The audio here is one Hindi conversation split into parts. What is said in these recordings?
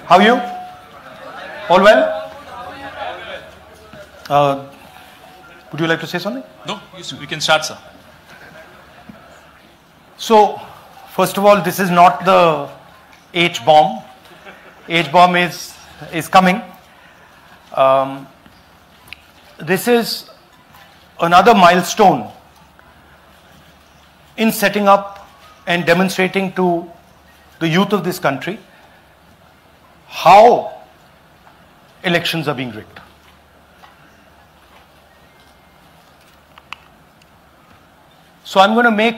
How are you? All well? Would you like to say something? No, we can start, sir. So, first of all, this is not the H-bomb. H-bomb is coming. This is another milestone in setting up and demonstrating to the youth of this country how elections are being rigged. So I'm going to make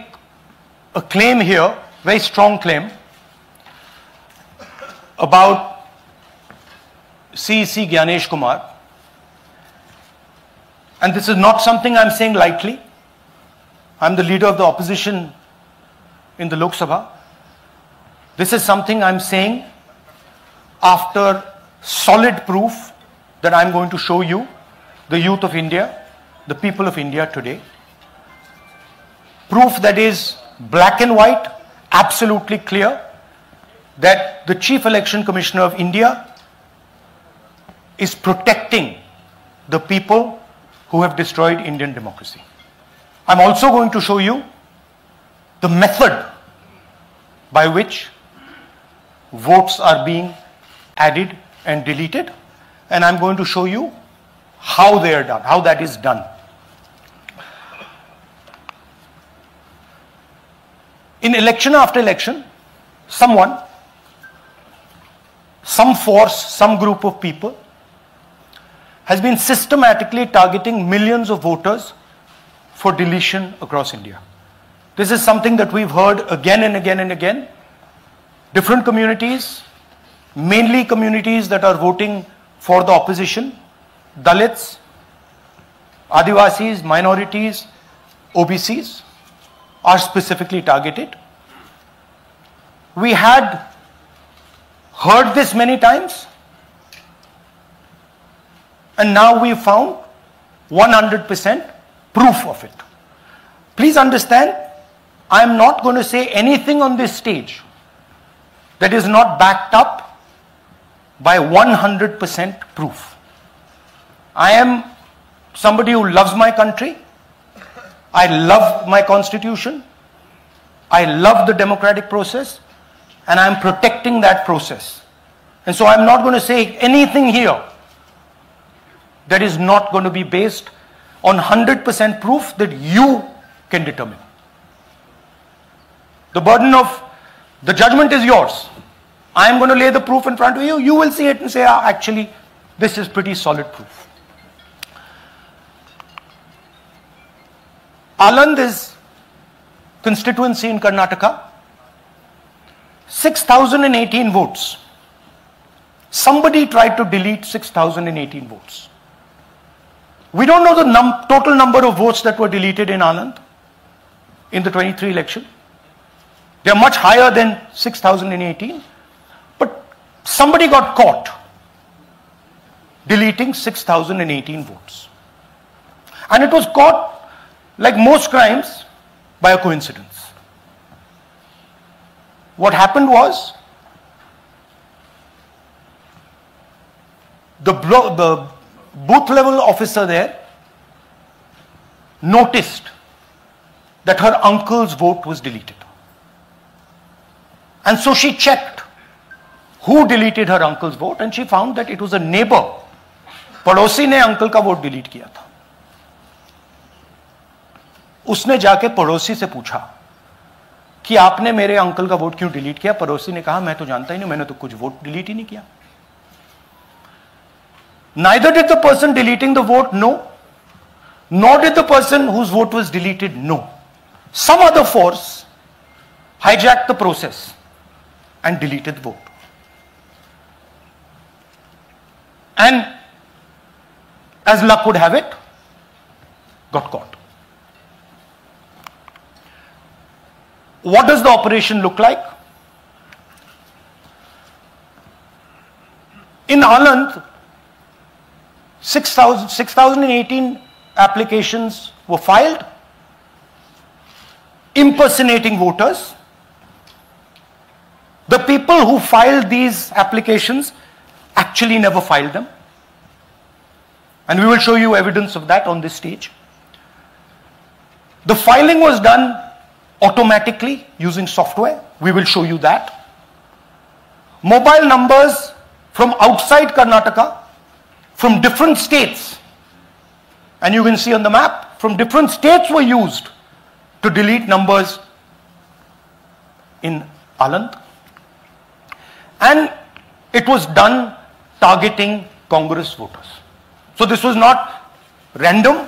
a claim here, very strong claim, about CEC Gyanesh Kumar. And this is not something I'm saying lightly. I'm the leader of the opposition in the Lok Sabha. This is something I'm saying after solid proof that I'm going to show you, the youth of India, the people of India today. Proof that is black and white, absolutely clear, that the Chief Election Commissioner of India is protecting the people who have destroyed Indian democracy. I'm also going to show you the method by which votes are being added and deleted, and I'm going to show you how they are done, how that is done. In election after election, someone, some force, some group of people has been systematically targeting millions of voters for deletion across India. This is something that we've heard again and again and again. Different communities, mainly communities that are voting for the opposition, Dalits, Adivasis, minorities, OBCs, are specifically targeted. We had heard this many times, and now we found 100% proof of it. Please understand, I am not going to say anything on this stage that is not backed up by 100% proof. I am somebody who loves my country. I love my constitution. I love the democratic process, and I am protecting that process. And so I'm not going to say anything here that is not going to be based on 100% proof that you can determine. The burden of the judgment is yours. I am going to lay the proof in front of you. You will see it and say, actually, this is pretty solid proof. Aland is constituency in Karnataka. 6,018 votes. Somebody tried to delete 6,018 votes. We don't know the total number of votes that were deleted in Aland in the 23 election. They are much higher than 6,018. But somebody got caught deleting 6,018 votes. And it was caught, like most crimes, by a coincidence. What happened was, the booth level officer there noticed that her uncle's vote was deleted. And so she checked who deleted her uncle's vote, and she found that it was a neighbor. पड़ोसी ने अंकल का वोट डिलीट किया था. उसने जाके पड़ोसी से पूछा कि आपने मेरे अंकल का वोट क्यों डिलीट किया? पड़ोसी ने कहा, मैं तो जानता ही नहीं, मैंने तो कुछ वोट डिलीट ही नहीं किया. Neither did the person deleting the vote know, nor did the person whose vote was deleted know. Some other force hijacked the process and deleted the vote. And as luck would have it, got caught. What does the operation look like? In Aland, 6,018 applications were filed, impersonating voters. The people who filed these applications actually never filed them. And we will show you evidence of that on this stage. The filing was done automatically using software. We will show you that. Mobile numbers from outside Karnataka, from different states, and you can see on the map, from different states were used to delete numbers in Aland. And it was done targeting Congress voters. So this was not random.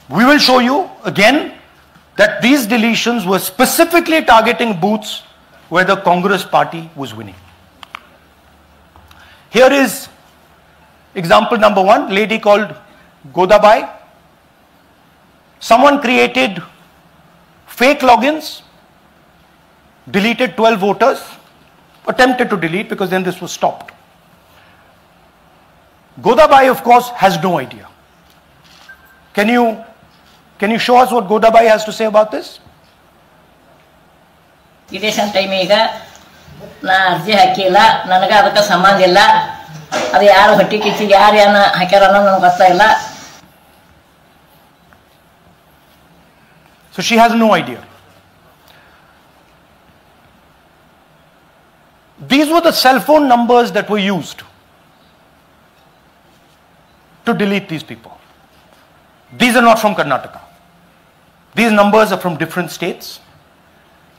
We will show you again that these deletions were specifically targeting booths where the Congress party was winning. Here is example number 1, lady called Godabai. Someone created fake logins, deleted 12 voters, attempted to delete because then this was stopped. Godabai, of course, has no idea. Can you show us what Godabai has to say about this? Election time na arji hakila nanaga adaka sambandha illa adu yaru hatti kichi yaru yana hakara nange gottailla. So she has no idea. These were the cell phone numbers that were used to delete these people. These are not from Karnataka. These numbers are from different states.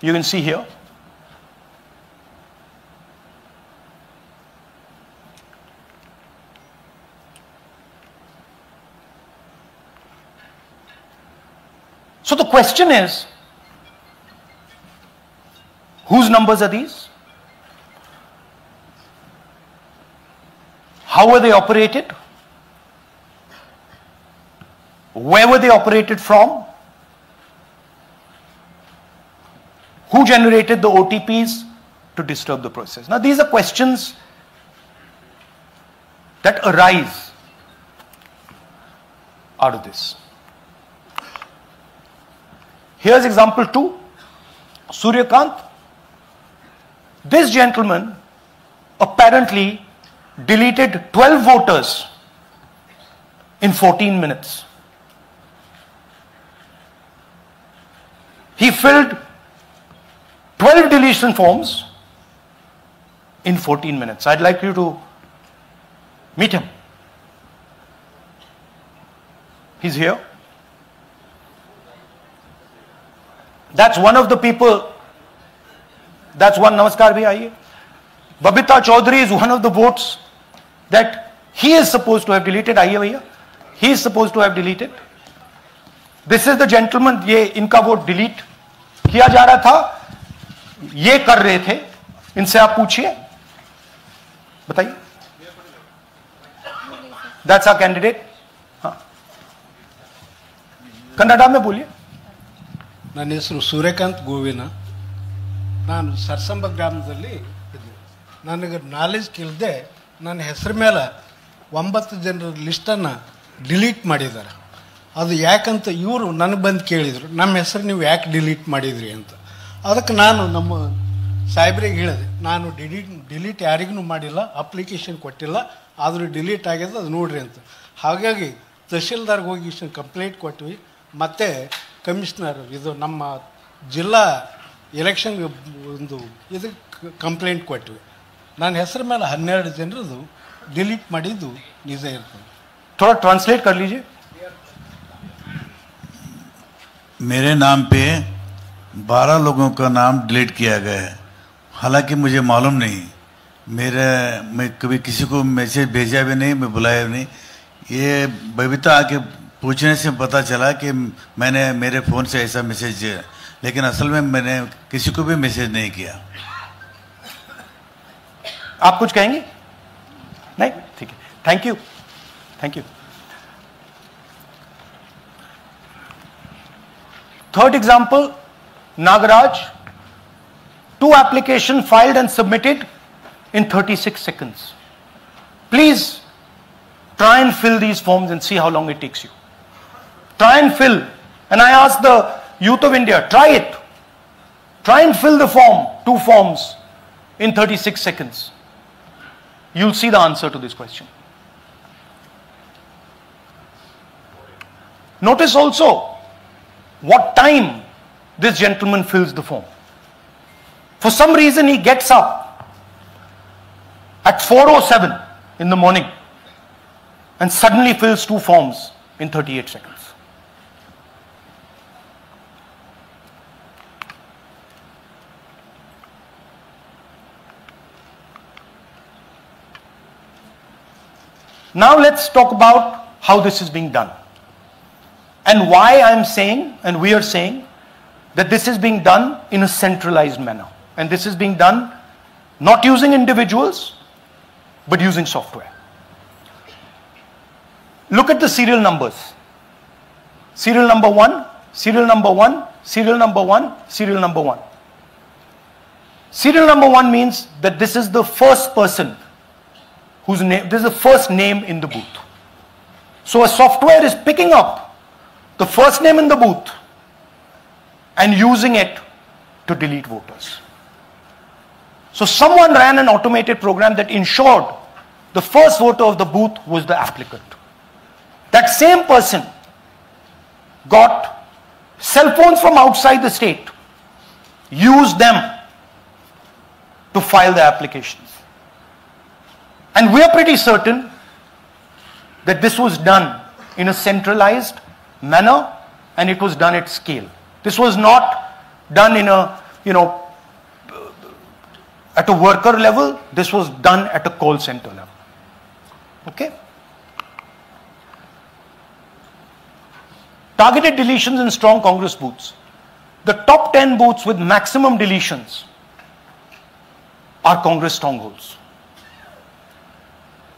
You can see here. So the question is, whose numbers are these? How were they operated? Where were they operated from? Who generated the OTPs to disturb the process? Now these are questions that arise out of this. Here's example 2, Suryakant. This gentleman apparently deleted 12 voters in 14 minutes. He filled 12 deletion forms in 14 minutes. I'd like you to meet him. He's here. That's one of the people. That's one. Namaskar bhi aiye. Babita Chaudhary is one of the votes that he is supposed to have deleted. Aiye bhaiya. He is supposed to have deleted. This is the gentleman. ये इनका वोट डिलीट किया जा रहा था. ये कर रहे थे. इनसे आप पूछिए. बताइए. That's our candidate. हाँ. कन्नड़ा में बोलिए. ನನ್ನ ಹೆಸರು ಸೂರ್ಯಕಾಂತ್ ಗೋವಿನ. ನಾನು ಸರ್ಸಂಬ ಗ್ರಾಮದಲ್ಲಿ ಇದ್ದೆ. ನನಗೆ ನಾಲೆಜ್ ಕೇಳದೆ ನನ್ನ ಹೆಸರು ಮೇಲೆ 9 ಜನರ ಲಿಸ್ಟನ್ನು ಡಿಲೀಟ್ ಮಾಡಿದ್ದಾರೆ. ಅದು ಯಾಕಂತ ಇವರು ನನಗೆ ಬಂದು ಕೇಳಿದರು, ನಮ್ಮ ಹೆಸರು ನೀವು ಯಾಕೆ ಡಿಲೀಟ್ ಮಾಡಿದ್ರಿ ಅಂತ. ಅದಕ್ಕೆ ನಾನು ನಮ್ಮ ಸಾಹೇಬ್ರಿಗೆ ಹೇಳಿದೆ, ನಾನು ಡಿಲೀಟ್ ಯಾರಿಗೂ ಮಾಡಿಲ್ಲ, ಅಪ್ಲಿಕೇಶನ್ ಕೊಟ್ಟಿಲ್ಲ, ಆದರೂ ಡಿಲೀಟ್ ಆಗಿದೆ, ಅದು ನೋಡ್ರಿ ಅಂತ. ಹಾಗಾಗಿ ತಹಶೀಲ್ದಾರ್ಗೆ ಹೋಗಿ ಕಂಪ್ಲೇಂಟ್ ಕೊಟ್ವಿ. ಮತ್ತು ಕಮಿಷನರ್ ಇದು ನಮ್ಮ ಜಿಲ್ಲಾ ಎಲೆಕ್ಷನ್ ಒಂದು ಇದಕ್ಕೆ ಕಂಪ್ಲೇಂಟ್ ಕೊಟ್ವಿ. ನನ್ನ ಹೆಸರು ಮೇಲೆ 12 ಜನರದು डिलीट ಮಾಡಿದ್ದು ನಿಜ ಇರ್ತದೆ. थोड़ा ट्रांसलेट कर लीजिए. मेरे नाम पे 12 लोगों का नाम डिलीट किया गया है. हालांकि मुझे मालूम नहीं, मैं कभी किसी को मैसेज भेजा भी नहीं, मैं बुलाया भी नहीं. ये बबीता आके पूछने से पता चला कि मैंने मेरे फ़ोन से ऐसा मैसेज दिया, लेकिन असल में मैंने किसी को भी मैसेज नहीं किया. आप कुछ कहेंगे? नहीं, ठीक है. Thank you. Thank you. Third example, Nagaraj. 2 applications filed and submitted in 36 seconds. Please try and fill these forms and see how long it takes you. Try and fill. And I ask the youth of India, try it. Try and fill the form, 2 forms in 36 seconds? You'll see the answer to this question. Notice also what time this gentleman fills the form. For some reason he gets up at 4:07 in the morning and suddenly fills 2 forms in 38 seconds. Now let's talk about how this is being done and why I'm saying and we are saying that this is being done in a centralized manner, and this is being done not using individuals but using software. Look at the serial numbers. Serial number 1, serial number 1, serial number 1, serial number 1. Serial number 1 means that this is the first person whose name, this is the first name in the booth. So a software is picking up the first name in the booth and using it to delete voters. So someone ran an automated program that ensured the first voter of the booth was the applicant. That same person got cell phones from outside the state, used them to file the applications. And we are pretty certain that this was done in a centralized manner and it was done at scale. This was not done in a, at a worker level. This was done at a call center level. Okay? Targeted deletions in strong Congress booths. The top 10 booths with maximum deletions are Congress strongholds.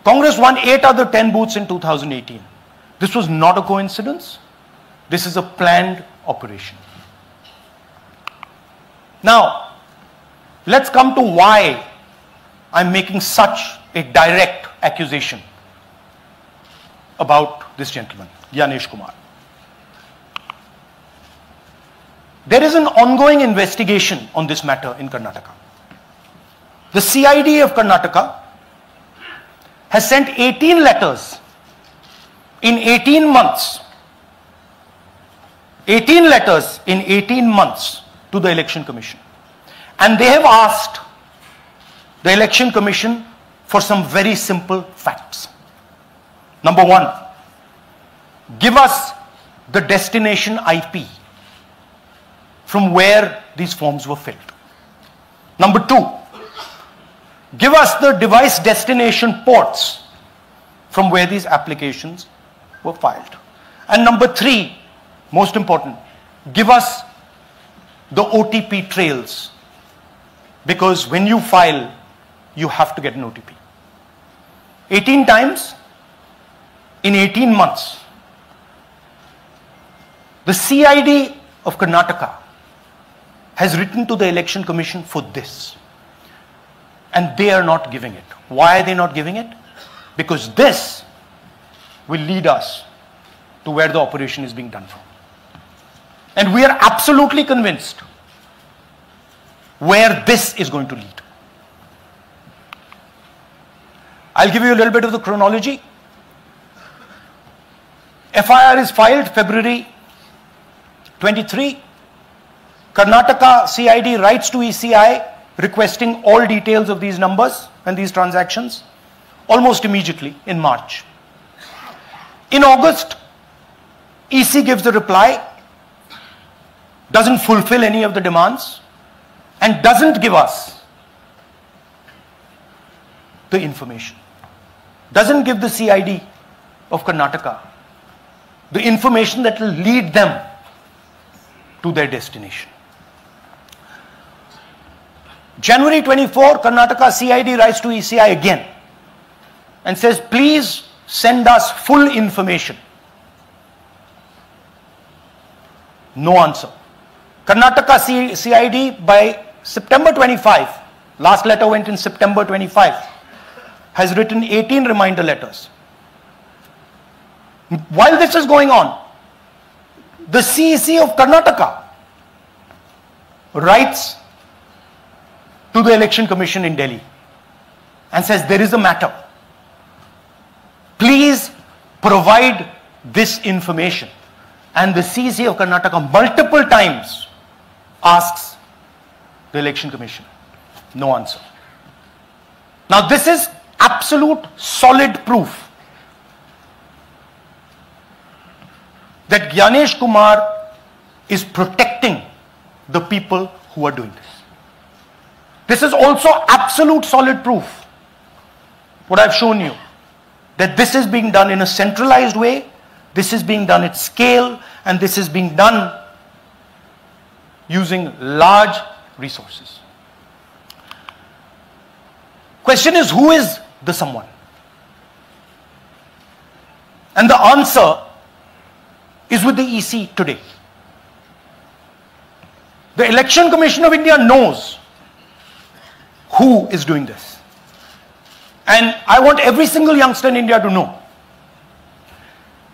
Congress won 8 other 10 booths in 2018. This was not a coincidence. This is a planned operation. Now, let's come to why I'm making such a direct accusation about this gentleman, Gyanesh Kumar. There is an ongoing investigation on this matter in Karnataka. The CID of Karnataka has sent 18 letters in 18 months. 18 letters in 18 months to the Election Commission. And they have asked the Election Commission for some very simple facts. Number 1, give us the destination IP from where these forms were filled. Number 2, give us the device destination ports from where these applications were filed. And number 3, most important, give us the OTP trails, because when you file, you have to get an OTP. 18 times in 18 months. The CID of Karnataka has written to the Election Commission for this. And they are not giving it. Why are they not giving it? Because this will lead us to where the operation is being done from. And we are absolutely convinced where this is going to lead. I'll give you a little bit of the chronology. FIR is filed February 23. Karnataka CID writes to ECI requesting all details of these numbers and these transactions almost immediately in March. In August, EC gives the reply, doesn't fulfill any of the demands, and doesn't give us the information. Doesn't give the CID of Karnataka the information that will lead them to their destination. January 24, Karnataka CID writes to ECI again and says, please send us full information. No answer. Karnataka CID by September 25, last letter went in September 25, has written 18 reminder letters. While this is going on, the CEC of Karnataka writes to the Election Commission in Delhi and says there is a matter. Please provide this information. And the CC of Karnataka multiple times asks the Election Commission. No answer. Now this is absolute solid proof that Gyanesh Kumar is protecting the people who are doing this. This is also absolute solid proof, what I've shown you, that this is being done in a centralized way, this is being done at scale, and this is being done using large resources. Question is, who is the someone? And the answer is with the EC today. The Election Commission of India knows who is doing this. And I want every single youngster in India to know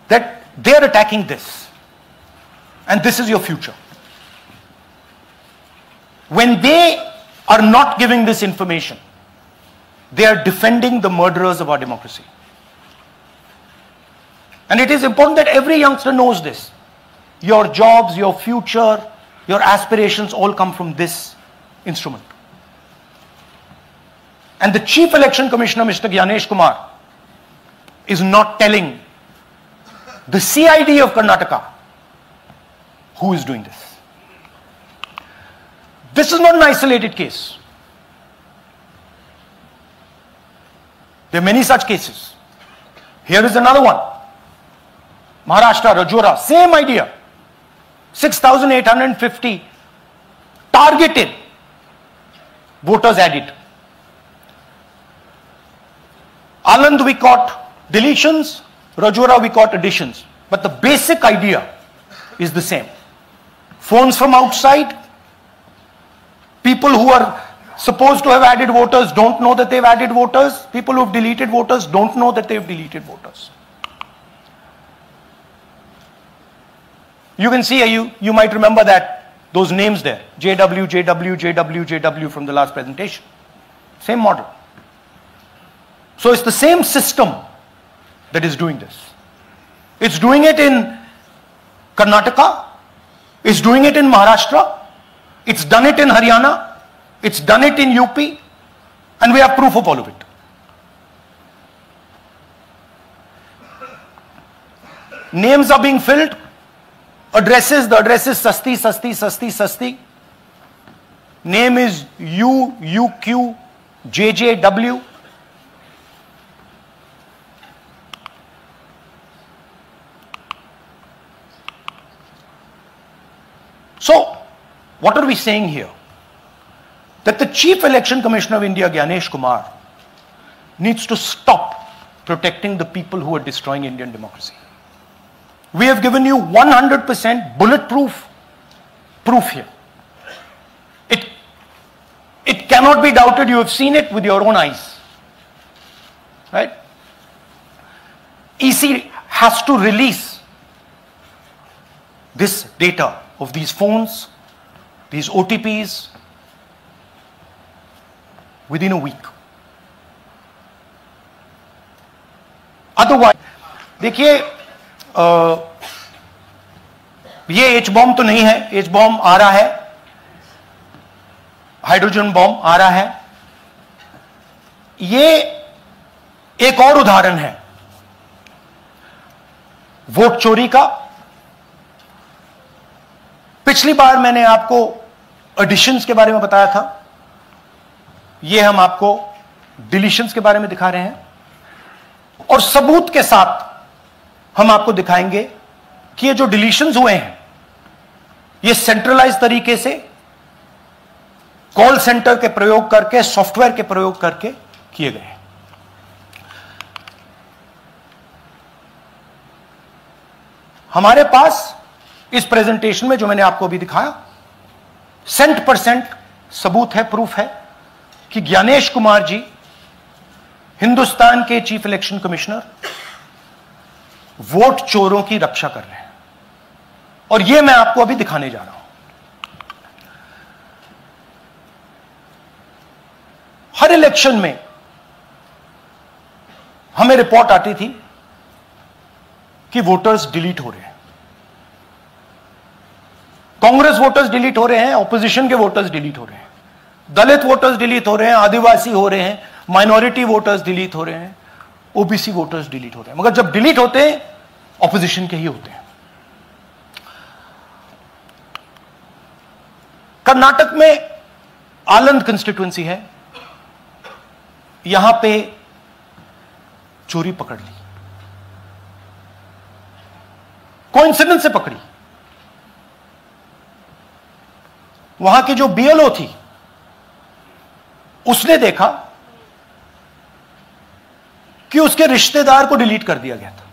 that they are attacking this. And this is your future. When they are not giving this information, they are defending the murderers of our democracy. And it is important that every youngster knows this. Your jobs, your future, your aspirations all come from this instrument. And the Chief Election Commissioner, Mr. Gyanesh Kumar, is not telling the CID of Karnataka who is doing this. This is not an isolated case. There are many such cases. Here is another one. Maharashtra, Rajora, same idea. 6,850 targeted voters added. Anand we caught deletions, Rajora we caught additions. But the basic idea is the same. Phones from outside, people who are supposed to have added voters don't know that they've added voters, people who have deleted voters don't know that they've deleted voters. You can see, you might remember that, those names there, JW, JW, JW, JW from the last presentation. Same model. So it's the same system that is doing this. It's doing it in Karnataka, it's doing it in Maharashtra, it's done it in Haryana, it's done it in UP, and we have proof of all of it. Names are being filled. Addresses, the address is Sasti, Sasti, Sasti, Sasti. Name is UQ, JJW. So, what are we saying here? That the Chief Election Commissioner of India, Gyanesh Kumar, needs to stop protecting the people who are destroying Indian democracy. We have given you 100% bulletproof proof here. It cannot be doubted. You have seen it with your own eyes. Right? EC has to release this data of these phones, these OTPs, within a week. Otherwise, देखिए ये एच बॉम्ब तो नहीं है, एच बॉम्ब आ रहा है, हाइड्रोजन बॉम्ब आ रहा है. ये एक और उदाहरण है वोट चोरी का. पिछली बार मैंने आपको एडिशंस के बारे में बताया था, ये हम आपको डिलीशंस के बारे में दिखा रहे हैं, और सबूत के साथ हम आपको दिखाएंगे कि ये जो डिलीशंस हुए हैं ये सेंट्रलाइज तरीके से कॉल सेंटर के प्रयोग करके, सॉफ्टवेयर के प्रयोग करके किए गए हैं. हमारे पास इस प्रेजेंटेशन में जो मैंने आपको अभी दिखाया 100% सबूत है, प्रूफ है कि ज्ञानेश कुमार जी हिंदुस्तान के चीफ इलेक्शन कमिश्नर वोट चोरों की रक्षा कर रहे हैं. और यह मैं आपको अभी दिखाने जा रहा हूं. हर इलेक्शन में हमें रिपोर्ट आती थी कि वोटर्स डिलीट हो रहे हैं, कांग्रेस वोटर्स डिलीट हो रहे हैं, ऑपोजिशन के वोटर्स डिलीट हो रहे हैं, दलित वोटर्स डिलीट हो रहे हैं, आदिवासी हो रहे हैं, माइनॉरिटी वोटर्स डिलीट हो रहे हैं, ओबीसी वोटर्स डिलीट हो रहे हैं। मगर जब डिलीट होते हैं ऑपोजिशन के ही होते हैं। कर्नाटक में आलंद कंस्टिट्यूएंसी है, यहां पे चोरी पकड़ ली, कोइंसिडेंस से पकड़ी। वहां की जो बीएलओ थी उसने देखा कि उसके रिश्तेदार को डिलीट कर दिया गया था।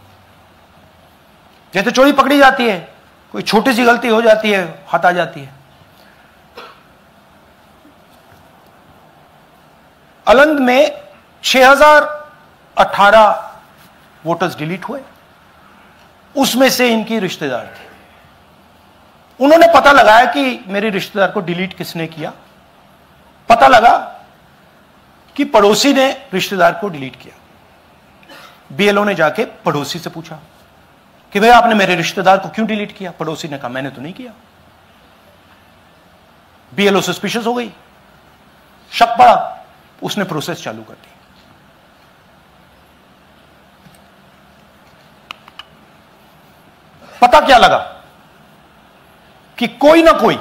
जैसे चोरी पकड़ी जाती है, कोई छोटी सी गलती हो जाती है, हाथ आ जाती है। अलंद में 6018 वोटर्स डिलीट हुए, उसमें से इनकी रिश्तेदार थे। उन्होंने पता लगाया कि मेरे रिश्तेदार को डिलीट किसने किया। पता लगा कि पड़ोसी ने रिश्तेदार को डिलीट किया। बीएलओ ने जाके पड़ोसी से पूछा कि भाई आपने मेरे रिश्तेदार को क्यों डिलीट किया? पड़ोसी ने कहा मैंने तो नहीं किया। बीएलओ सस्पिशियस हो गई, शक पड़ा, उसने प्रोसेस चालू कर दी। पता क्या लगा कि कोई ना कोई,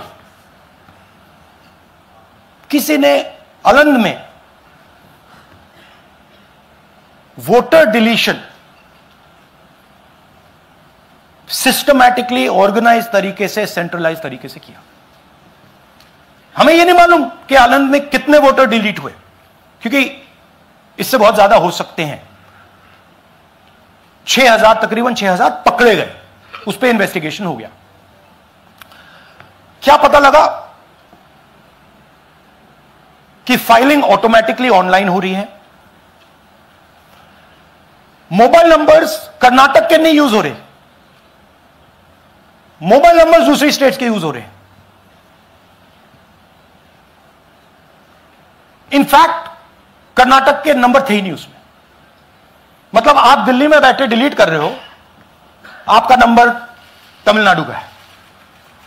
किसी ने अलंद में वोटर डिलीशन सिस्टमैटिकली ऑर्गेनाइज तरीके से, सेंट्रलाइज तरीके से किया। हमें यह नहीं मालूम कि आलंद में कितने वोटर डिलीट हुए, क्योंकि इससे बहुत ज्यादा हो सकते हैं। 6000, तकरीबन 6000 पकड़े गए, उस पर इन्वेस्टिगेशन हो गया। क्या पता लगा कि फाइलिंग ऑटोमेटिकली ऑनलाइन हो रही है। मोबाइल नंबर्स कर्नाटक के नहीं यूज हो रहे, मोबाइल नंबर्स दूसरी स्टेट्स के यूज हो रहे हैं। इनफैक्ट कर्नाटक के नंबर थे ही नहीं उसमें। मतलब आप दिल्ली में बैठे डिलीट कर रहे हो, आपका नंबर तमिलनाडु का है।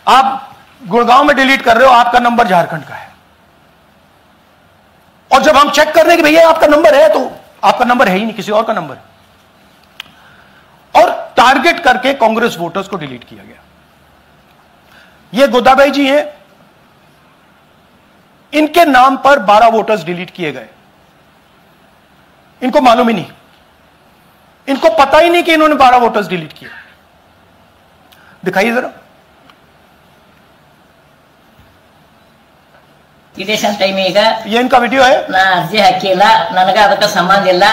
आप गुड़गांव में डिलीट कर रहे हो, आपका नंबर झारखंड का है। और जब हम चेक कर रहे हैं कि भैया आपका नंबर है, तो आपका नंबर है ही नहीं, किसी और का नंबर है। और टारगेट करके कांग्रेस वोटर्स को डिलीट किया गया। ये गोदाबाई जी हैं, इनके नाम पर 12 वोटर्स डिलीट किए गए। इनको मालूम ही नहीं, इनको पता ही नहीं कि इन्होंने 12 वोटर्स डिलीट किए। दिखाइए जरा। ಇಲೆಕ್ಷನ್ ಟೈಮ್ ಈಗ ये इनका वीडियो है। ನಾ ಅರ್ಜಿ ಹಾಕಿಲ್ಲ, ನನಗೆ ಅದಕ್ಕೆ ಸಂಬಂಧ ಇಲ್ಲ।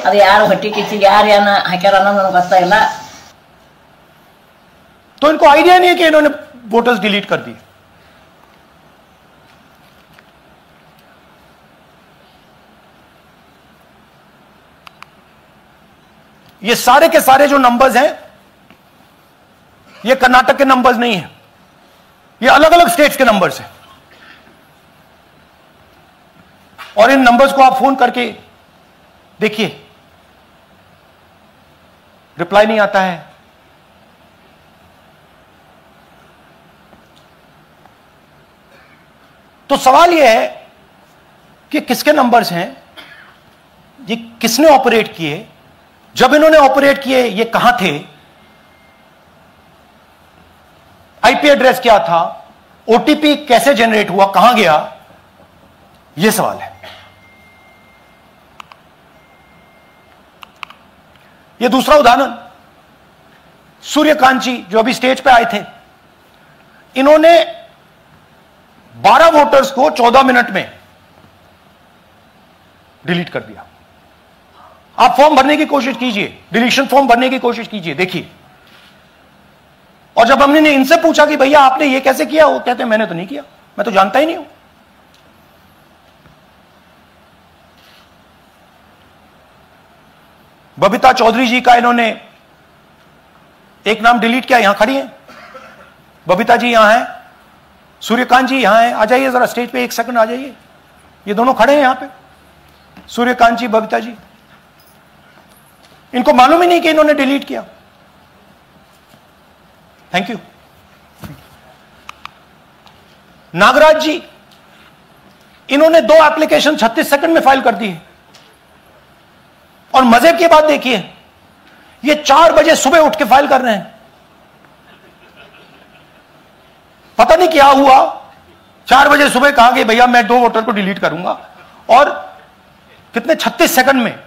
ಅದು ಯಾರು ಹೊಟ್ಟಿ ಕಿಚ್ಚಿಗೆ ಯಾರು ಏನ ಹಾಕ್ಯಾರ ಅನ್ನೋದು ನನಗೆ ಗೊತ್ತಾಗಿಲ್ಲ। तो इनको आइडिया नहीं है कि इन्होंने वोटर्स डिलीट कर दिए। ये सारे के सारे जो नंबर्स हैं, ये कर्नाटक के नंबर्स नहीं है, ये अलग अलग स्टेट्स के नंबर्स हैं। और इन नंबर्स को आप फोन करके देखिए, रिप्लाई नहीं आता है। तो सवाल यह है कि किसके नंबर्स हैं, ये किसने ऑपरेट किए, जब इन्होंने ऑपरेट किए ये कहां थे, आईपी एड्रेस क्या था, ओटीपी कैसे जनरेट हुआ, कहां गया, यह सवाल है। यह दूसरा उदाहरण, सूर्यकांत जी जो अभी स्टेज पे आए थे, इन्होंने 12 वोटर्स को 14 मिनट में डिलीट कर दिया। आप फॉर्म भरने की कोशिश कीजिए, डिलीशन फॉर्म भरने की कोशिश कीजिए, देखिए। और जब हमने इनसे पूछा कि भैया आपने ये कैसे किया, वो कहते हैं मैंने तो नहीं किया, मैं तो जानता ही नहीं हूं। बबीता चौधरी जी का इन्होंने एक नाम डिलीट किया, यहां खड़ी हैं बबीता जी, यहां हैं सूर्यकांत जी, यहां हैं। आ जाइए जरा स्टेज पे, एक सेकंड आ जाइए। ये दोनों खड़े हैं यहां पे। सूर्यकांत जी, बबीता जी, इनको मालूम ही नहीं कि इन्होंने डिलीट किया। Thank you. नागराज जी, इन्होंने 2 एप्लीकेशन 36 सेकंड में फाइल कर दी है। और मजे की बात देखिए, ये 4 बजे सुबह उठ के फाइल कर रहे हैं। पता नहीं क्या हुआ, 4 बजे सुबह कहा कि भैया मैं 2 वोटर को डिलीट करूंगा, और कितने 36 सेकंड में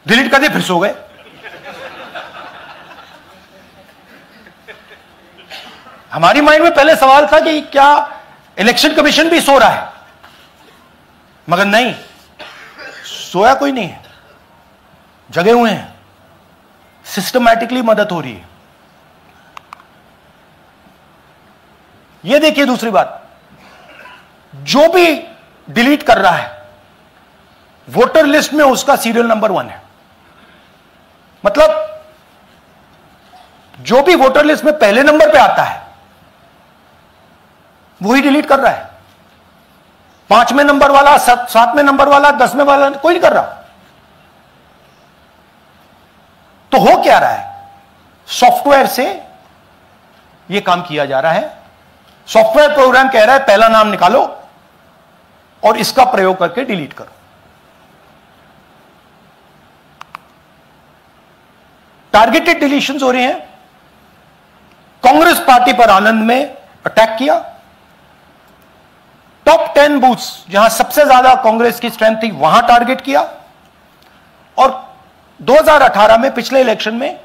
डिलीट कर दिए, फिर सो गए। हमारी माइंड में पहले सवाल था कि क्या इलेक्शन कमीशन भी सो रहा है, मगर नहीं, सोया कोई नहीं है, जगे हुए हैं, सिस्टमैटिकली मदद हो रही है। यह देखिए दूसरी बात, जो भी डिलीट कर रहा है वोटर लिस्ट में उसका सीरियल नंबर 1 है। मतलब जो भी वोटर लिस्ट में पहले नंबर पे आता है वही डिलीट कर रहा है। 5वें नंबर वाला, 7वें नंबर वाला, 10वें वाला कोई नहीं कर रहा। तो हो क्या रहा है, सॉफ्टवेयर से यह काम किया जा रहा है। सॉफ्टवेयर प्रोग्राम कह रहा है पहला नाम निकालो और इसका प्रयोग करके डिलीट करो। टारगेटेड डिलीशंस हो रहे हैं। कांग्रेस पार्टी पर आनंद में अटैक किया। टॉप 10 बूथ्स जहां सबसे ज्यादा कांग्रेस की स्ट्रेंथ थी वहां टारगेट किया। और 2018 में पिछले इलेक्शन में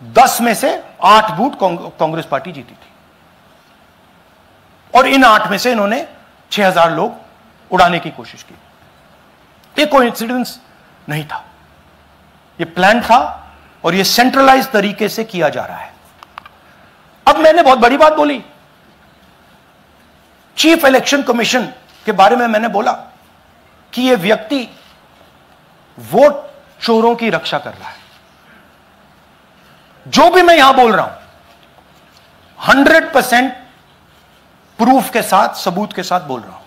10 में से 8 बूथ कांग्रेस पार्टी जीती थी, और इन 8 में से इन्होंने 6000 लोग उड़ाने की कोशिश की। ये कोइंसिडेंस नहीं था, ये प्लान था, और ये सेंट्रलाइज तरीके से किया जा रहा है। अब मैंने बहुत बड़ी बात बोली, चीफ इलेक्शन कमीशन के बारे में मैंने बोला कि यह व्यक्ति वोट चोरों की रक्षा कर रहा है। जो भी मैं यहां बोल रहा हूं 100% प्रूफ के साथ, सबूत के साथ बोल रहा हूं।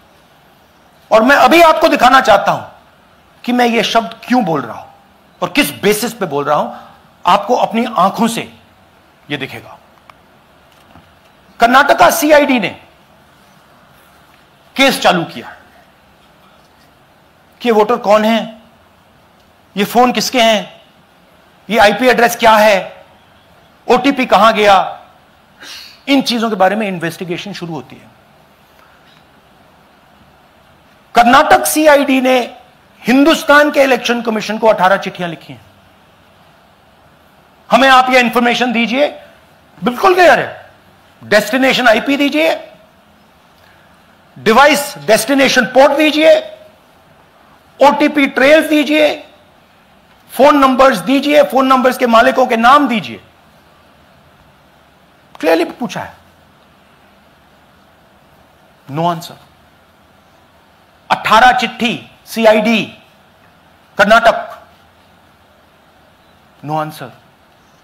और मैं अभी आपको दिखाना चाहता हूं कि मैं ये शब्द क्यों बोल रहा हूं और किस बेसिस पे बोल रहा हूं। आपको अपनी आंखों से ये दिखेगा। कर्नाटका सीआईडी ने केस चालू किया कि वोटर कौन है, ये फोन किसके हैं, ये आईपी एड्रेस क्या है, ओटीपी कहां गया, इन चीजों के बारे में इन्वेस्टिगेशन शुरू होती है। कर्नाटक सीआईडी ने हिंदुस्तान के इलेक्शन कमीशन को 18 चिट्ठियां लिखी हैं। हमें आप ये इंफॉर्मेशन दीजिए, बिल्कुल क्लियर है। डेस्टिनेशन आईपी दीजिए, डिवाइस डेस्टिनेशन पोर्ट दीजिए, ओटीपी ट्रेल्स दीजिए, फोन नंबर्स दीजिए, फोन नंबर्स के मालिकों के नाम दीजिए। क्लियरली पूछा है, नो आंसर। 18 चिट्ठी CID Karnataka, no answer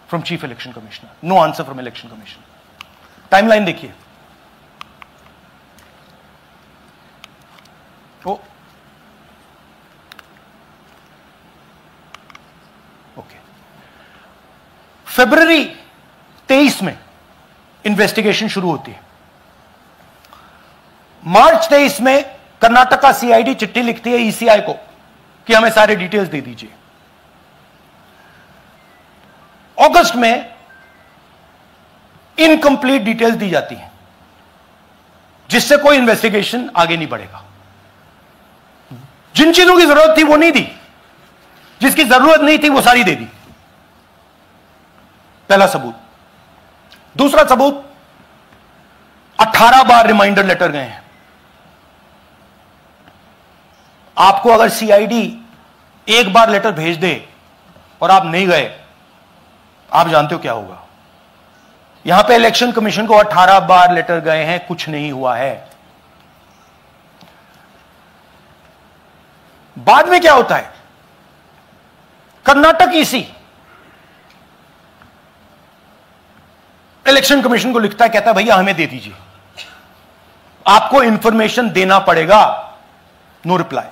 from chief election commissioner, no answer from election commission. Timeline देखिए, ओके, फरवरी 23 में इन्वेस्टिगेशन शुरू होती है। मार्च 23 में कर्नाटका सीआईडी चिट्ठी लिखती है ईसीआई को कि हमें सारे डिटेल्स दे दीजिए। अगस्त में इनकंप्लीट डिटेल्स दी जाती हैं, जिससे कोई इन्वेस्टिगेशन आगे नहीं बढ़ेगा। जिन चीजों की जरूरत थी वो नहीं दी, जिसकी जरूरत नहीं थी वो सारी दे दी। पहला सबूत। दूसरा सबूत, 18 बार रिमाइंडर लेटर गए हैं। आपको अगर सीआईडी एक बार लेटर भेज दे और आप नहीं गए, आप जानते हो क्या होगा। यहां पे इलेक्शन कमीशन को 18 बार लेटर गए हैं, कुछ नहीं हुआ है। बाद में क्या होता है, कर्नाटक ईसी इलेक्शन कमीशन को लिखता है, कहता है भैया हमें दे दीजिए, आपको इंफॉर्मेशन देना पड़ेगा। No reply.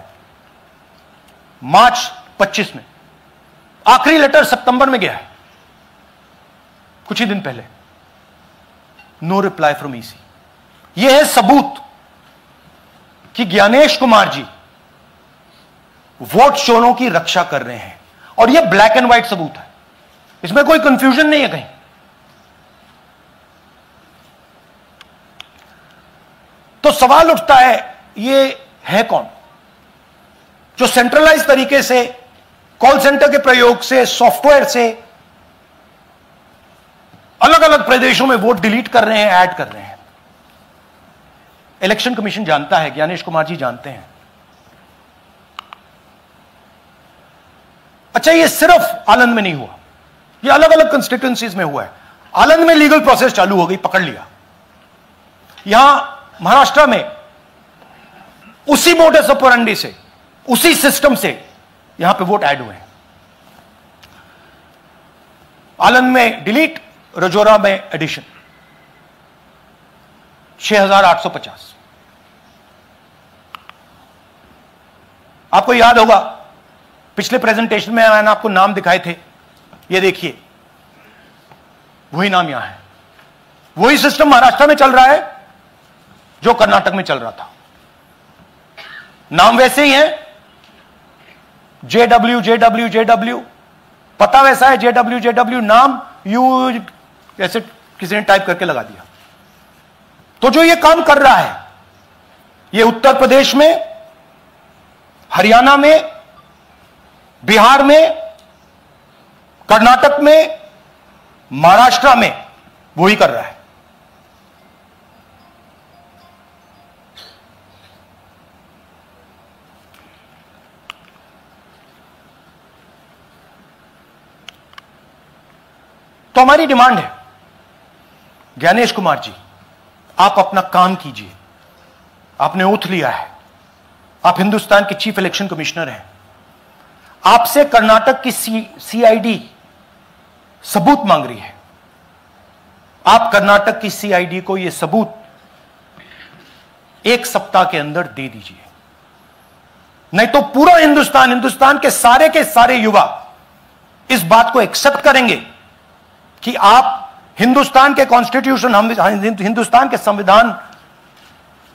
मार्च 25 में, आखिरी लेटर सितंबर में गया है, कुछ ही दिन पहले। No reply from EC. यह है सबूत कि ज्ञानेश कुमार जी वोट चोरों की रक्षा कर रहे हैं, और यह ब्लैक एंड व्हाइट सबूत है, इसमें कोई कंफ्यूजन नहीं है कहीं। तो सवाल उठता है, ये है कौन जो सेंट्रलाइज तरीके से कॉल सेंटर के प्रयोग से, सॉफ्टवेयर से अलग अलग प्रदेशों में वोट डिलीट कर रहे हैं, ऐड कर रहे हैं? इलेक्शन कमीशन जानता है, ज्ञानेश कुमार जी जानते हैं। अच्छा, ये सिर्फ आनंद में नहीं हुआ, ये अलग अलग कंस्टिट्यूएंसीज में हुआ है। आनंद में लीगल प्रोसेस चालू हो गई, पकड़ लिया। यहां महाराष्ट्र में उसी मोडस ऑपरेंडी से, उसी सिस्टम से यहां पे वोट ऐड हुए हैं। आनंद में डिलीट, रजौरा में एडिशन, 6850। आपको याद होगा पिछले प्रेजेंटेशन में मैंने आपको नाम दिखाए थे, ये देखिए वही नाम यहां है। वही सिस्टम महाराष्ट्र में चल रहा है जो कर्नाटक में चल रहा था। नाम वैसे ही है, जेडब्ल्यू जेडब्ल्यू जेडब्ल्यू, पता वैसा है, जेडब्ल्यू जेडब्ल्यू, नाम यू ऐसे किसी ने टाइप करके लगा दिया। तो जो ये काम कर रहा है, ये उत्तर प्रदेश में, हरियाणा में, बिहार में, कर्नाटक में, महाराष्ट्र में वही कर रहा है। तो हमारी डिमांड है, ज्ञानेश कुमार जी, आप अपना काम कीजिए। आपने ओथ लिया है, आप हिंदुस्तान के चीफ इलेक्शन कमिश्नर हैं। आपसे कर्नाटक की सीआईडी सबूत मांग रही है। आप कर्नाटक की सीआईडी को यह सबूत 1 सप्ताह के अंदर दे दीजिए, नहीं तो पूरा हिंदुस्तान के सारे युवा इस बात को एक्सेप्ट करेंगे कि आप हिंदुस्तान के कॉन्स्टिट्यूशन, हिंदुस्तान के संविधान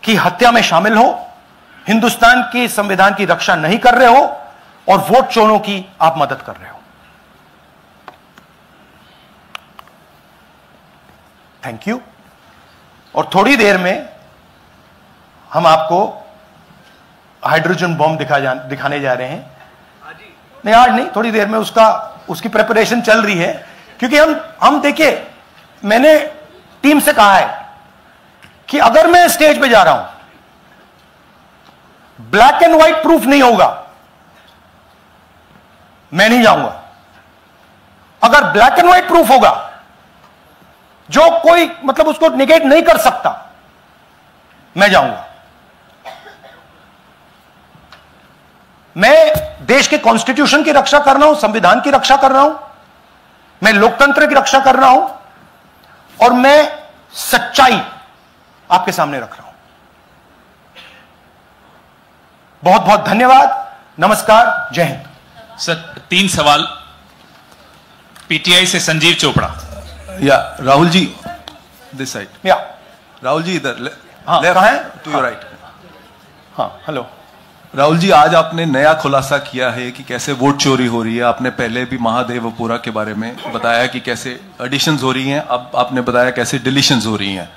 की हत्या में शामिल हो, हिंदुस्तान के संविधान की रक्षा नहीं कर रहे हो, और वोट चोरों की आप मदद कर रहे हो। Thank you. और थोड़ी देर में हम आपको हाइड्रोजन बॉम्ब दिखाने जा रहे हैं। नहीं, आज नहीं, थोड़ी देर में उसकी प्रिपरेशन चल रही है, क्योंकि हम देखिए, मैंने टीम से कहा है कि अगर मैं स्टेज पे जा रहा हूं, ब्लैक एंड व्हाइट प्रूफ नहीं होगा, मैं नहीं जाऊंगा। अगर ब्लैक एंड व्हाइट प्रूफ होगा, जो कोई मतलब उसको निगेट नहीं कर सकता, मैं जाऊंगा। मैं देश के कॉन्स्टिट्यूशन की रक्षा कर रहा हूं, संविधान की रक्षा कर रहा हूं, मैं लोकतंत्र की रक्षा कर रहा हूं, और मैं सच्चाई आपके सामने रख रहा हूं। बहुत बहुत धन्यवाद, नमस्कार, जय हिंद। सर, 3 सवाल। पीटीआई से संजीव चोपड़ा। या राहुल जी, दिस साइड। या राहुल जी इधर। हाँ, कहाँ है? To your right. हाँ, हेलो राहुल जी, आज आपने नया खुलासा किया है कि कैसे वोट चोरी हो रही है। आपने पहले भी महादेवपुरा के बारे में बताया कि कैसे एडिशंस हो रही हैं, अब आपने बताया कैसे डिलीशंस हो रही हैं।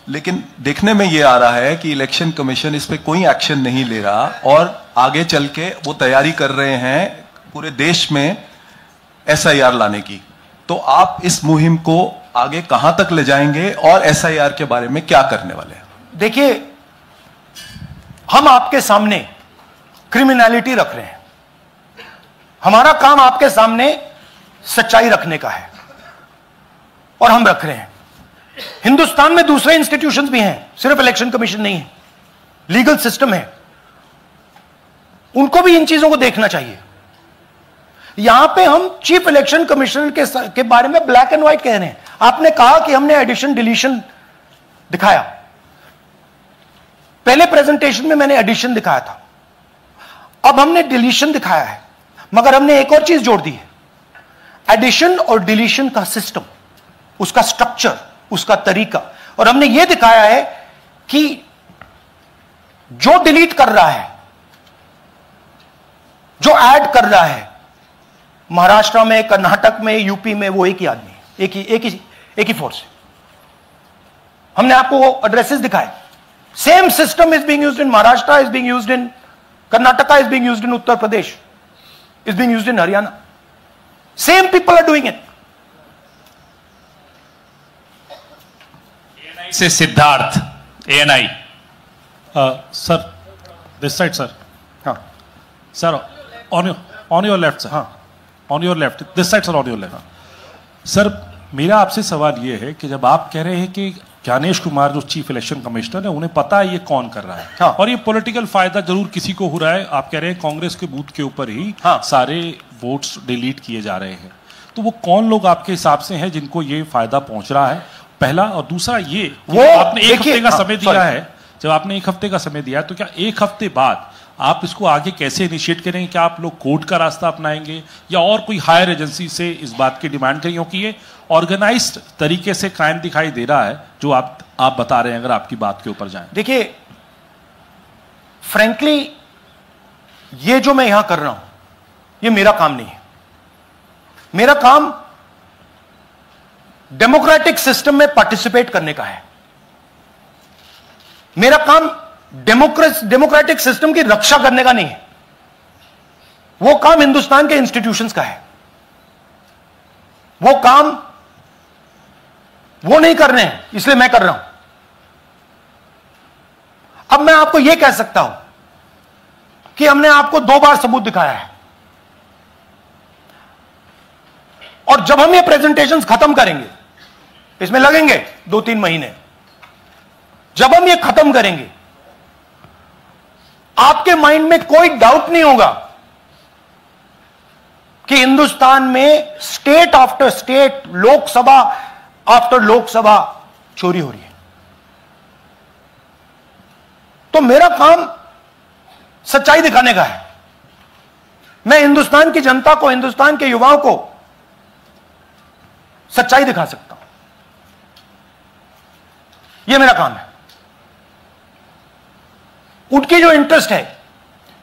लेकिन देखने में ये आ रहा है कि इलेक्शन कमीशन इस पे कोई एक्शन नहीं ले रहा, और आगे चल के वो तैयारी कर रहे हैं पूरे देश में एसआईआर लाने की। तो आप इस मुहिम को आगे कहां तक ले जाएंगे, और एसआईआर के बारे में क्या करने वाले हैं? देखिए, हम आपके सामने क्रिमिनलिटी रख रहे हैं। हमारा काम आपके सामने सच्चाई रखने का है, और हम रख रहे हैं। हिंदुस्तान में दूसरे इंस्टीट्यूशंस भी हैं, सिर्फ इलेक्शन कमीशन नहीं है, लीगल सिस्टम है, उनको भी इन चीजों को देखना चाहिए। यहां पे हम चीफ इलेक्शन कमिश्नर के बारे में ब्लैक एंड व्हाइट कह रहे हैं। आपने कहा कि हमने एडिशन डिलीशन दिखाया, पहले प्रेजेंटेशन में मैंने एडिशन दिखाया था। अब हमने डिलीशन दिखाया है, मगर हमने एक और चीज जोड़ दी है, एडिशन और डिलीशन का सिस्टम, उसका स्ट्रक्चर, उसका तरीका। और हमने यह दिखाया है कि जो डिलीट कर रहा है, जो ऐड कर रहा है, महाराष्ट्र में, कर्नाटक में, यूपी में, वो एक ही आदमी है, एक ही फोर्स है। हमने आपको वो एड्रेसेस दिखाए। Same system is being used in Maharashtra, is being used in Karnataka, is being used in Uttar Pradesh, is being used in Haryana. Same people are doing it. Say Siddharth, ANI। Sir, this side sir. हाँ sir, on your left sir. हाँ, on your left, this side sir, on your left. Sir, मेरा आपसे सवाल ये है कि जब आप कह रहे हैं कि ज्ञानेश कुमार जो चीफ इलेक्शन कमिश्नर है, उन्हें पता है ये कौन कर रहा है, हाँ। और ये पॉलिटिकल फायदा जरूर किसी को हो रहा है, आप कह रहे हैं कांग्रेस के बूथ के ऊपर ही हाँ। सारे वोट्स डिलीट किए जा रहे हैं, तो वो कौन लोग आपके हिसाब से हैं जिनको ये फायदा पहुंच रहा है, पहला। और दूसरा ये कि वो आपने एक हफ्ते का हाँ, समय दिया है, जब आपने एक हफ्ते का समय दिया है, तो क्या एक हफ्ते बाद आप इसको आगे कैसे इनिशिएट करेंगे? क्या आप लोग कोर्ट का रास्ता अपनाएंगे या और कोई हायर एजेंसी से इस बात की डिमांड करेंगे? क्योंकि ये ऑर्गेनाइज्ड तरीके से क्राइम दिखाई दे रहा है जो आप बता रहे हैं, अगर आपकी बात के ऊपर जाएं। देखिए, फ्रैंकली ये जो मैं यहां कर रहा हूं, ये मेरा काम नहीं है। मेरा काम डेमोक्रेटिक सिस्टम में पार्टिसिपेट करने का है। मेरा काम डेमोक्रेटिक सिस्टम की रक्षा करने का नहीं है। वो काम हिंदुस्तान के इंस्टीट्यूशंस का है। वो काम वो नहीं कर रहे हैं, इसलिए मैं कर रहा हूं। अब मैं आपको यह कह सकता हूं कि हमने आपको 2 बार सबूत दिखाया है, और जब हम ये प्रेजेंटेशंस खत्म करेंगे, इसमें लगेंगे 2-3 महीने, जब हम ये खत्म करेंगे, आपके माइंड में कोई डाउट नहीं होगा कि हिंदुस्तान में state after state, Lok Sabha after Lok Sabha चोरी हो रही है। तो मेरा काम सच्चाई दिखाने का है। मैं हिंदुस्तान की जनता को, हिंदुस्तान के युवाओं को सच्चाई दिखा सकता हूं। यह मेरा काम है। उनकी जो इंटरेस्ट है,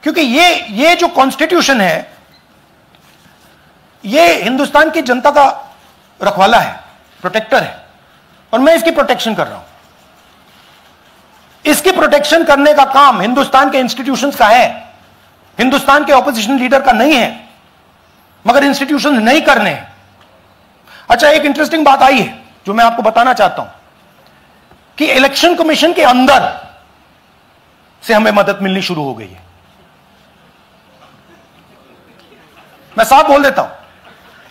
क्योंकि ये जो कॉन्स्टिट्यूशन है, ये हिंदुस्तान की जनता का रखवाला है, प्रोटेक्टर है, और मैं इसकी प्रोटेक्शन कर रहा हूं। इसकी प्रोटेक्शन करने का काम हिंदुस्तान के इंस्टीट्यूशंस का है, हिंदुस्तान के ऑपोजिशन लीडर का नहीं है, मगर इंस्टीट्यूशंस नहीं करने हैं। अच्छा, एक इंटरेस्टिंग बात आई है जो मैं आपको बताना चाहता हूं कि इलेक्शन कमीशन के अंदर से हमें मदद मिलनी शुरू हो गई है। मैं साफ बोल देता हूं,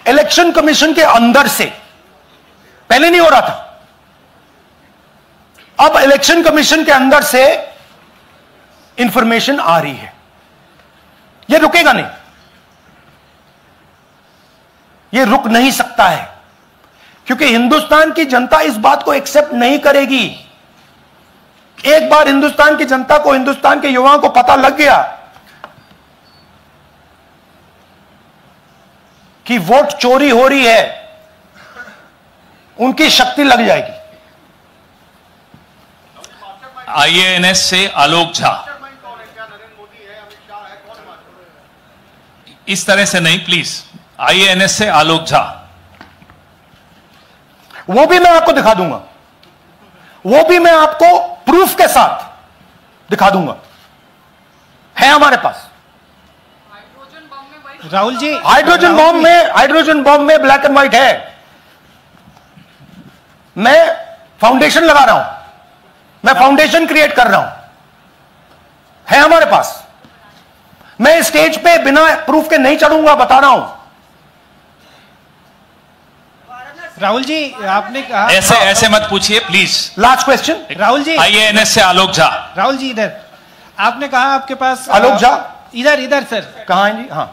इलेक्शन कमीशन के अंदर से, पहले नहीं हो रहा था, अब इलेक्शन कमीशन के अंदर से इंफॉर्मेशन आ रही है। यह रुकेगा नहीं, यह रुक नहीं सकता है, क्योंकि हिंदुस्तान की जनता इस बात को एक्सेप्ट नहीं करेगी। एक बार हिंदुस्तान की जनता को, हिंदुस्तान के युवाओं को पता लग गया कि वोट चोरी हो रही है, उनकी शक्ति लग जाएगी। IANS से आलोक झा। इस तरह से नहीं प्लीज। IANS से आलोक झा। वो भी मैं आपको दिखा दूंगा, वो भी मैं आपको प्रूफ के साथ दिखा दूंगा, है हमारे पास। राहुल जी, हाइड्रोजन बॉम्ब में ब्लैक एंड व्हाइट है। मैं फाउंडेशन लगा रहा हूं, मैं फाउंडेशन क्रिएट कर रहा हूं, है हमारे पास। मैं स्टेज पे बिना प्रूफ के नहीं चढ़ूंगा, बता रहा हूं। राहुल जी, आपने कहा ऐसे मत पूछिए please. Last question, Rahul ji. IANS से आलोक झा। राहुल जी, इधर आपने कहा आपके पास आलोक झा, इधर सर। कहां हैं जी? हाँ,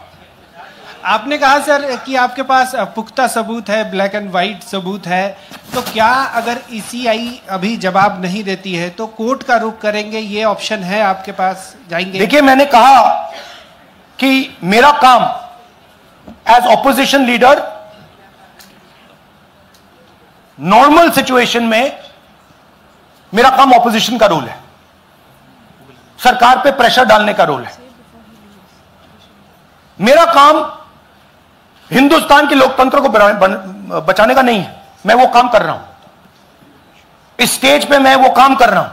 आपने कहा सर कि आपके पास पुख्ता सबूत है, ब्लैक एंड व्हाइट सबूत है, तो क्या अगर ECI अभी जवाब नहीं देती है तो कोर्ट का रुख करेंगे? ये ऑप्शन है आपके पास, जाएंगे? देखिए, मैंने कहा कि मेरा काम as opposition leader normal situation में मेरा काम ऑपोजिशन का रोल है, सरकार पे प्रेशर डालने का रोल है। मेरा काम हिंदुस्तान के लोकतंत्र को बचाने का नहीं है। मैं वो काम कर रहा हूं, इस स्टेज पे मैं वो काम कर रहा हूं।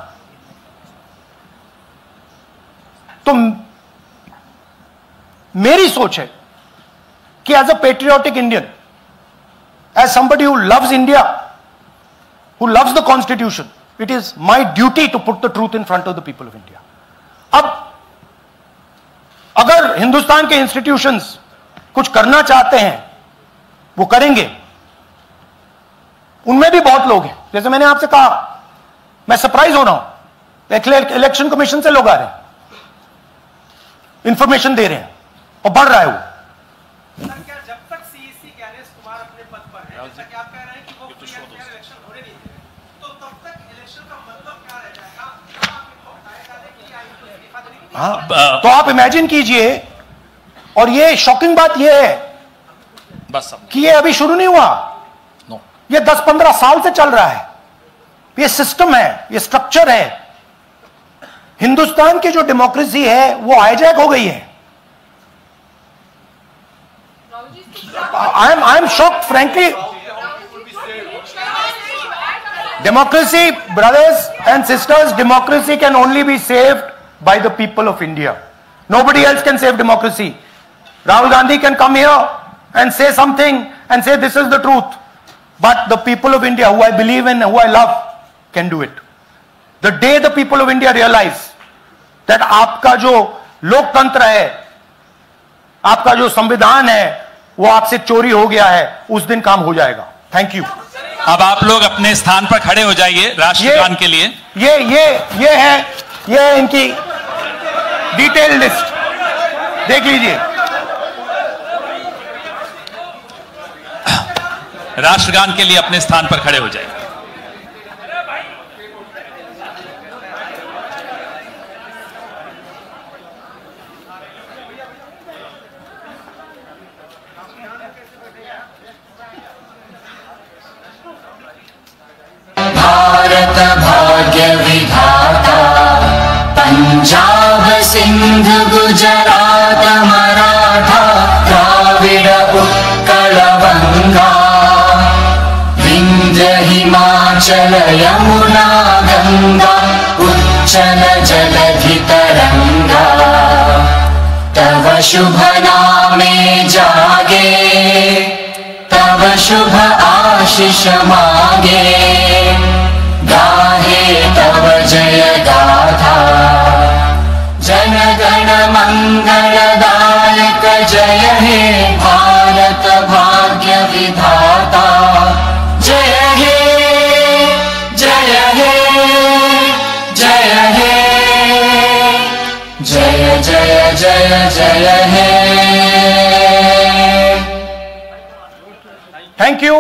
तो मेरी सोच है कि as a patriotic Indian, as somebody who loves India, who loves the constitution, it is my duty to put the truth in front of the people of India. अब अगर हिंदुस्तान के इंस्टीट्यूशंस कुछ करना चाहते हैं, वो करेंगे। उनमें भी बहुत लोग हैं, जैसे मैंने आपसे कहा, मैं सरप्राइज हो रहा हूं, इलेक्शन कमीशन से लोग आ रहे हैं, इंफॉर्मेशन दे रहे हैं और बढ़ रहा है वो। सर, क्या जब तक सीईसी ज्ञानेश कुमार अपने पद पर है, जैसा कि आप कह रहे हैं कि वो इलेक्शन होने नहीं दे रहे, तो तब तक इलेक्शन का मतलब क्या रह जाएगा? हाँ, तो आप इमेजिन कीजिए, और ये शॉकिंग बात ये है बस कि ये अभी शुरू नहीं हुआ, ये 10-15 साल से चल रहा है। ये सिस्टम है, ये स्ट्रक्चर है। हिंदुस्तान की जो डेमोक्रेसी है वो हाईजैक हो गई है। I am shocked frankly. Democracy, brothers and sisters, democracy can only be saved by the people of India. Nobody else can save democracy. Rahul Gandhi can come here and say something and say this is the truth. But the people of India, who I believe in, who I love, can do it. The day the people of India realize that आपका जो लोकतंत्र है, आपका जो संविधान है, वो आपसे चोरी हो गया है, उस दिन काम हो जाएगा। Thank you. अब आप लोग अपने स्थान पर खड़े हो जाइए राष्ट्रगान के लिए। ये है इनकी डिटेल लिस्ट, देख लीजिए। राष्ट्रगान के लिए अपने स्थान पर खड़े हो जाइए। भारत भाग्य विधाता, पंजाब सिंध गुजरात मराठा, द्राविड उत्कल बंगा, विंध्य हिमाचल यमुना गंगा, उच्चल जलधि तरंगा, तव शुभ नामे जागे, तव शुभ आशीष मांगे, गाहे तव जय गाथा, जन गण मंगलदायक जय हे भारत भाग्य विधाता, जय हे जय हे जय हे जय जय जय जय हे। Thank you.